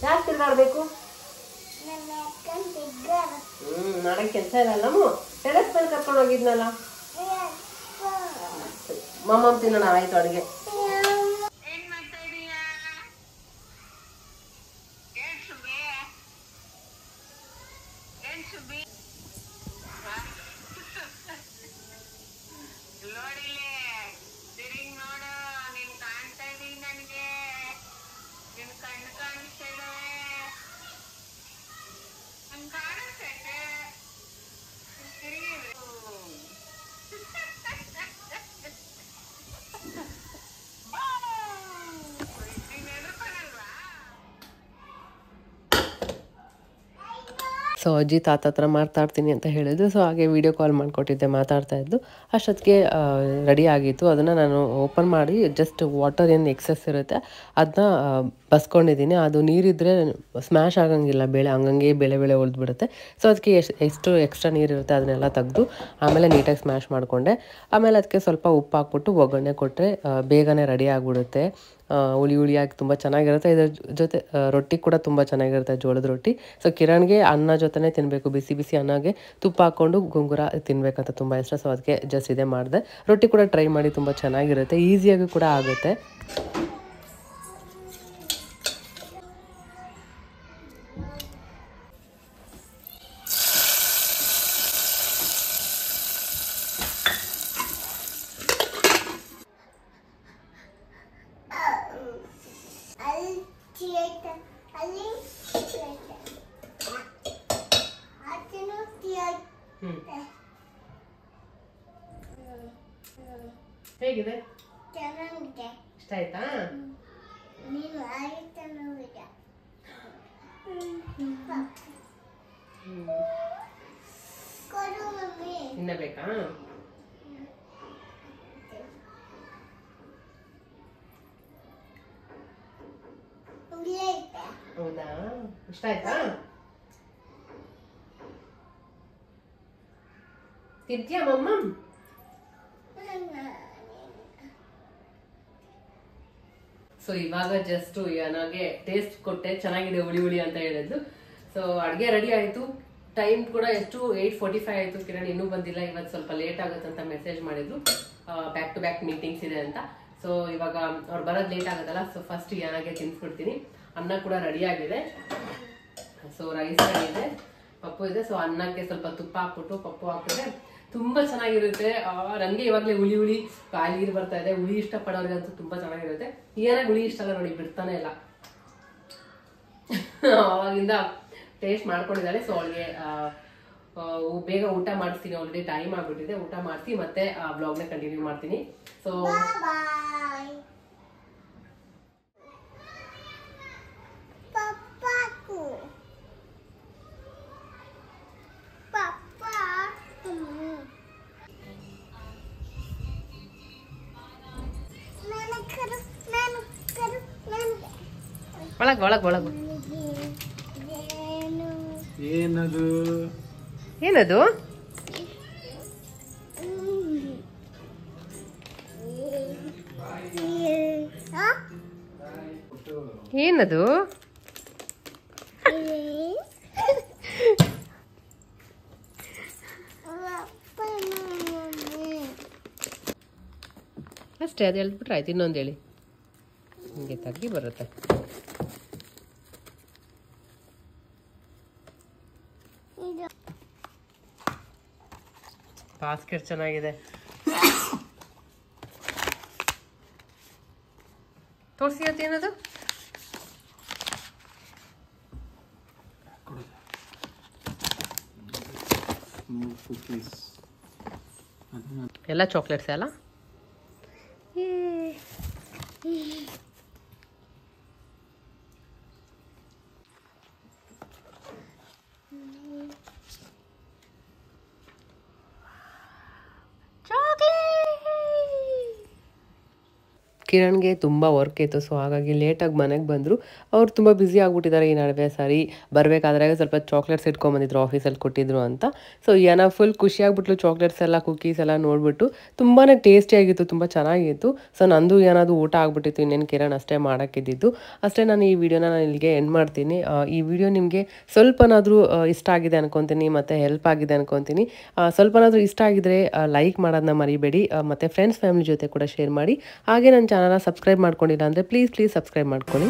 ಯಾಕೆ ತಿರ್ಗಾಡ್ಬೇಕು? ನಾಳೆ ಕೆಲ್ಸ ಇರಲ್ಲ. ಟೆರೆಸ್ ಮೇಲೆ ಕರ್ಕೊಂಡು ಹೋಗಿದ್ನಲ್ಲ. ಮಮ್ಮ ತಿನ್ನೋಣ, ಆಯ್ತು ಅಡುಗೆ. ಸೊ ಅಜ್ಜಿ ತಾತ ಹತ್ರ ಮಾತಾಡ್ತೀನಿ ಅಂತ ಹೇಳಿದ್ರು. ಸೊ ಹಾಗೆ ವಿಡಿಯೋ ಕಾಲ್ ಮಾಡಿಕೊಟ್ಟಿದ್ದೆ, ಮಾತಾಡ್ತಾ ಇದ್ದು. ಅಷ್ಟೊತ್ತಿಗೆ ರೆಡಿ ಆಗಿತ್ತು. ಅದನ್ನು ನಾನು ಓಪನ್ ಮಾಡಿ ಜಸ್ಟ್ ವಾಟರ್ ಏನು ಎಕ್ಸೆಸ್ ಇರುತ್ತೆ ಅದನ್ನ ಬಸ್ಕೊಂಡಿದ್ದೀನಿ. ಅದು ನೀರಿದ್ದರೆ ಸ್ಮ್ಯಾಶ್ ಆಗಂಗಿಲ್ಲ ಬೇಳೆ, ಹಂಗಂಗೆ ಬೇಳೆ ಉಳಿದ್ಬಿಡುತ್ತೆ. ಸೊ ಅದಕ್ಕೆ ಎಷ್ಟು ಎಕ್ಸ್ಟ್ರಾ ನೀರಿರುತ್ತೆ ಅದನ್ನೆಲ್ಲ ತೆಗೆದು ಆಮೇಲೆ ನೀಟಾಗಿ ಸ್ಮ್ಯಾಶ್ ಮಾಡಿಕೊಂಡೆ. ಆಮೇಲೆ ಅದಕ್ಕೆ ಸ್ವಲ್ಪ ಉಪ್ಪು ಹಾಕ್ಬಿಟ್ಟು ಒಗ್ಗರಣೆ ಕೊಟ್ಟರೆ ಬೇಗನೆ ರೆಡಿ ಆಗಿಬಿಡುತ್ತೆ. ಹುಳಿಯಾಗಿ ತುಂಬ ಚೆನ್ನಾಗಿರುತ್ತೆ. ಇದ್ರ ಜೊತೆ ರೊಟ್ಟಿ ಕೂಡ ತುಂಬ ಚೆನ್ನಾಗಿರುತ್ತೆ, ಜೋಳದ ರೊಟ್ಟಿ. ಸೊ ಕಿರಣ್ಗೆ ಅನ್ನ ಜೊತೆನೇ ತಿನ್ನಬೇಕು, ಬಿಸಿ ಬಿಸಿ ಅನ್ನಗೆ ತುಪ್ಪ ಹಾಕ್ಕೊಂಡು ಗೋಂಗೂರ ತಿನ್ನಬೇಕಂತ ತುಂಬ ಇಷ್ಟ. ಸೊ ಅದಕ್ಕೆ ಜಸ್ಟ್ ಇದೇ ಮಾಡಿದೆ. ರೊಟ್ಟಿ ಕೂಡ ಟ್ರೈ ಮಾಡಿ, ತುಂಬ ಚೆನ್ನಾಗಿರುತ್ತೆ, ಈಸಿಯಾಗಿ ಕೂಡ ಆಗುತ್ತೆ. ಹೇಗಿದೆ? ಚೆನ್ನಾಗಿದೆ. ಇಷ್ಟ ಆಯ್ತಾ? ನೀನು ಆಯ್ತಾ ನೋಡಿದ? ಕೊಡು ಮಮ್ಮಿ. ಇನ್ನ ಬೇಕಾ? ಇಷ್ಟ ಆಯ್ತಾ? ತಿಂತೀಯಾ ಮಮ್ಮ? ಸೊ ಇವಾಗ ಜಸ್ಟ್ ನನಗೆ ಟೇಸ್ಟ್ ಕೊಟ್ಟೆ, ಚೆನ್ನಾಗಿದೆ ಹುಳಿ ಹುಳಿ ಅಂತ ಹೇಳಿದ್ಲು. ಸೊ ಅಡುಗೆ ರೆಡಿ ಆಯಿತು. ಟೈಮ್ ಕೂಡ ಎಷ್ಟು 8:45 ಆಯಿತು. ಕಿರಣ್ ಇನ್ನೂ ಬಂದಿಲ್ಲ, ಇವತ್ತು ಸ್ವಲ್ಪ ಲೇಟ್ ಆಗುತ್ತೆ ಅಂತ ಮೆಸೇಜ್ ಮಾಡಿದ್ರು, ಬ್ಯಾಕ್ ಟು ಬ್ಯಾಕ್ ಮೀಟಿಂಗ್ಸ್ ಇದೆ ಅಂತ. ಸೊ ಇವಾಗ ಅವ್ರು ಬರೋದು ಲೇಟ್ ಆಗುತ್ತಲ್ಲ, ಸೊ ಫಸ್ಟ್ ಯಾನಾಗೆ ತಿನ್ಸ್ಬಿಡ್ತೀನಿ. ಅನ್ನ ಕೂಡ ರೆಡಿ ಆಗಿದೆ, ಸೊ ರೈಸ್ ರೆಡಿ ಇದೆ, ಪಪ್ಪು ಇದೆ. ಸೊ ಅನ್ನಕ್ಕೆ ಸ್ವಲ್ಪ ತುಪ್ಪ ಹಾಕ್ಬಿಟ್ಟು ಪಪ್ಪು ಹಾಕಿದ್ರೆ ತುಂಬಾ ಚೆನ್ನಾಗಿರುತ್ತೆ. ನನಗೆ ಇವಾಗಲೇ ಹುಳಿ ಹುಳಿ ನೀರು ಬರ್ತಾ ಇದೆ. ಹುಳಿ ಇಷ್ಟಪಡೋರಿಗಂತೂ ತುಂಬಾ ಚೆನ್ನಾಗಿರುತ್ತೆ. ಏನಾಗ ಹುಳಿ ಇಷ್ಟ ಅಲ್ಲ ನೋಡಿ, ಬಿಡ್ತಾನೆ ಇಲ್ಲ. ಅವಾಗಿಂದ ಟೇಸ್ಟ್ ಮಾಡ್ಕೊಂಡಿದ್ದಾಳೆ. ಸೊ ಅವಳಿಗೆ ಬೇಗ ಊಟ ಮಾಡಿಸ್ತೀನಿ, ಆಲ್ರೆಡಿ ಟೈಮ್ ಆಗ್ಬಿಟ್ಟಿದೆ. ಊಟ ಮಾಡಿಸಿ ಮತ್ತೆ ಬ್ಲಾಗ್ನ ಕಂಟಿನ್ಯೂ ಮಾಡ್ತೀನಿ. ಸೊ ಒಳಗ್ ಒಳಗ್ ಒಳಗು. ಏನದು ಏನದು? ಏನದು? ಅಷ್ಟೇ, ಅದು ಹೇಳ್ಬಿಟ್ರೆ ಆಯ್ತು. ಇನ್ನೊಂದು ಹೇಳಿ, ಹಿಂಗೆ ತಗ್ಗಿ ಬರುತ್ತೆ. ಬಾಸ್ಕೆಟ್ ಚೆನ್ನಾಗಿದೆ, ತೋರಿಸಿ. ಅದೇನದು? ಎಲ್ಲ ಚಾಕ್ಲೇಟ್ಸ್ ಅಲ್ಲ? ಕಿರಣ್ಗೆ ತುಂಬ ವರ್ಕ್ ಇತ್ತು, ಸೊ ಹಾಗಾಗಿ ಲೇಟಾಗಿ ಮನೆಗೆ ಬಂದರು. ಅವ್ರು ತುಂಬ ಬ್ಯುಸಿ ಆಗಿಬಿಟ್ಟಿದ್ದಾರೆ ಈ ನಡುವೆ. ಸರಿ ಬರಬೇಕಾದ್ರೆ ಸ್ವಲ್ಪ ಚಾಕ್ಲೇಟ್ಸ್ ಇಟ್ಕೊಂಬಂದಿದ್ರು, ಆಫೀಸಲ್ಲಿ ಕೊಟ್ಟಿದ್ರು ಅಂತ. ಸೊ ಏನೋ ಫುಲ್ ಖುಷಿಯಾಗ್ಬಿಟ್ಲು, ಚಾಕ್ಲೇಟ್ಸ್ ಎಲ್ಲ ಕುಕೀಸ್ ಎಲ್ಲ ನೋಡಿಬಿಟ್ಟು. ತುಂಬಾ ಟೇಸ್ಟಿಯಾಗಿತ್ತು, ತುಂಬ ಚೆನ್ನಾಗಿತ್ತು. ಸೊ ನಂದು ಏನಾದರೂ ಊಟ ಆಗಿಬಿಟ್ಟಿತ್ತು, ಇನ್ನೇನು ಕಿರಣ್ ಅಷ್ಟೇ ಮಾಡೋಕ್ಕಿದ್ದಿದ್ದು. ಅಷ್ಟೇ ನಾನು ಈ ವಿಡಿಯೋನ ಇಲ್ಲಿಗೆ ಎಂಡ್ ಮಾಡ್ತೀನಿ. ಈ ವಿಡಿಯೋ ನಿಮಗೆ ಸ್ವಲ್ಪನಾದರೂ ಇಷ್ಟ ಆಗಿದೆ ಅನ್ಕೊತೀನಿ, ಮತ್ತು ಹೆಲ್ಪ್ ಆಗಿದೆ ಅನ್ಕೊತೀನಿ. ಸ್ವಲ್ಪನಾದರೂ ಇಷ್ಟ ಆಗಿದ್ರೆ ಲೈಕ್ ಮಾಡೋದನ್ನ ಮರಿಬೇಡಿ, ಮತ್ತು ಫ್ರೆಂಡ್ಸ್ ಫ್ಯಾಮಿಲಿ ಜೊತೆ ಕೂಡ ಶೇರ್ ಮಾಡಿ. ಹಾಗೆ ನನ್ನ ಚಾನಲ್ನ ಸಬ್ಸ್ಕ್ರೈಬ್ ಮಾಡ್ಕೊಂಡಿಲ್ಲ ಅಂದರೆ ಪ್ಲೀಸ್ ಸಬ್ಸ್ಕ್ರೈಬ್ ಮಾಡ್ಕೊಳ್ಳಿ.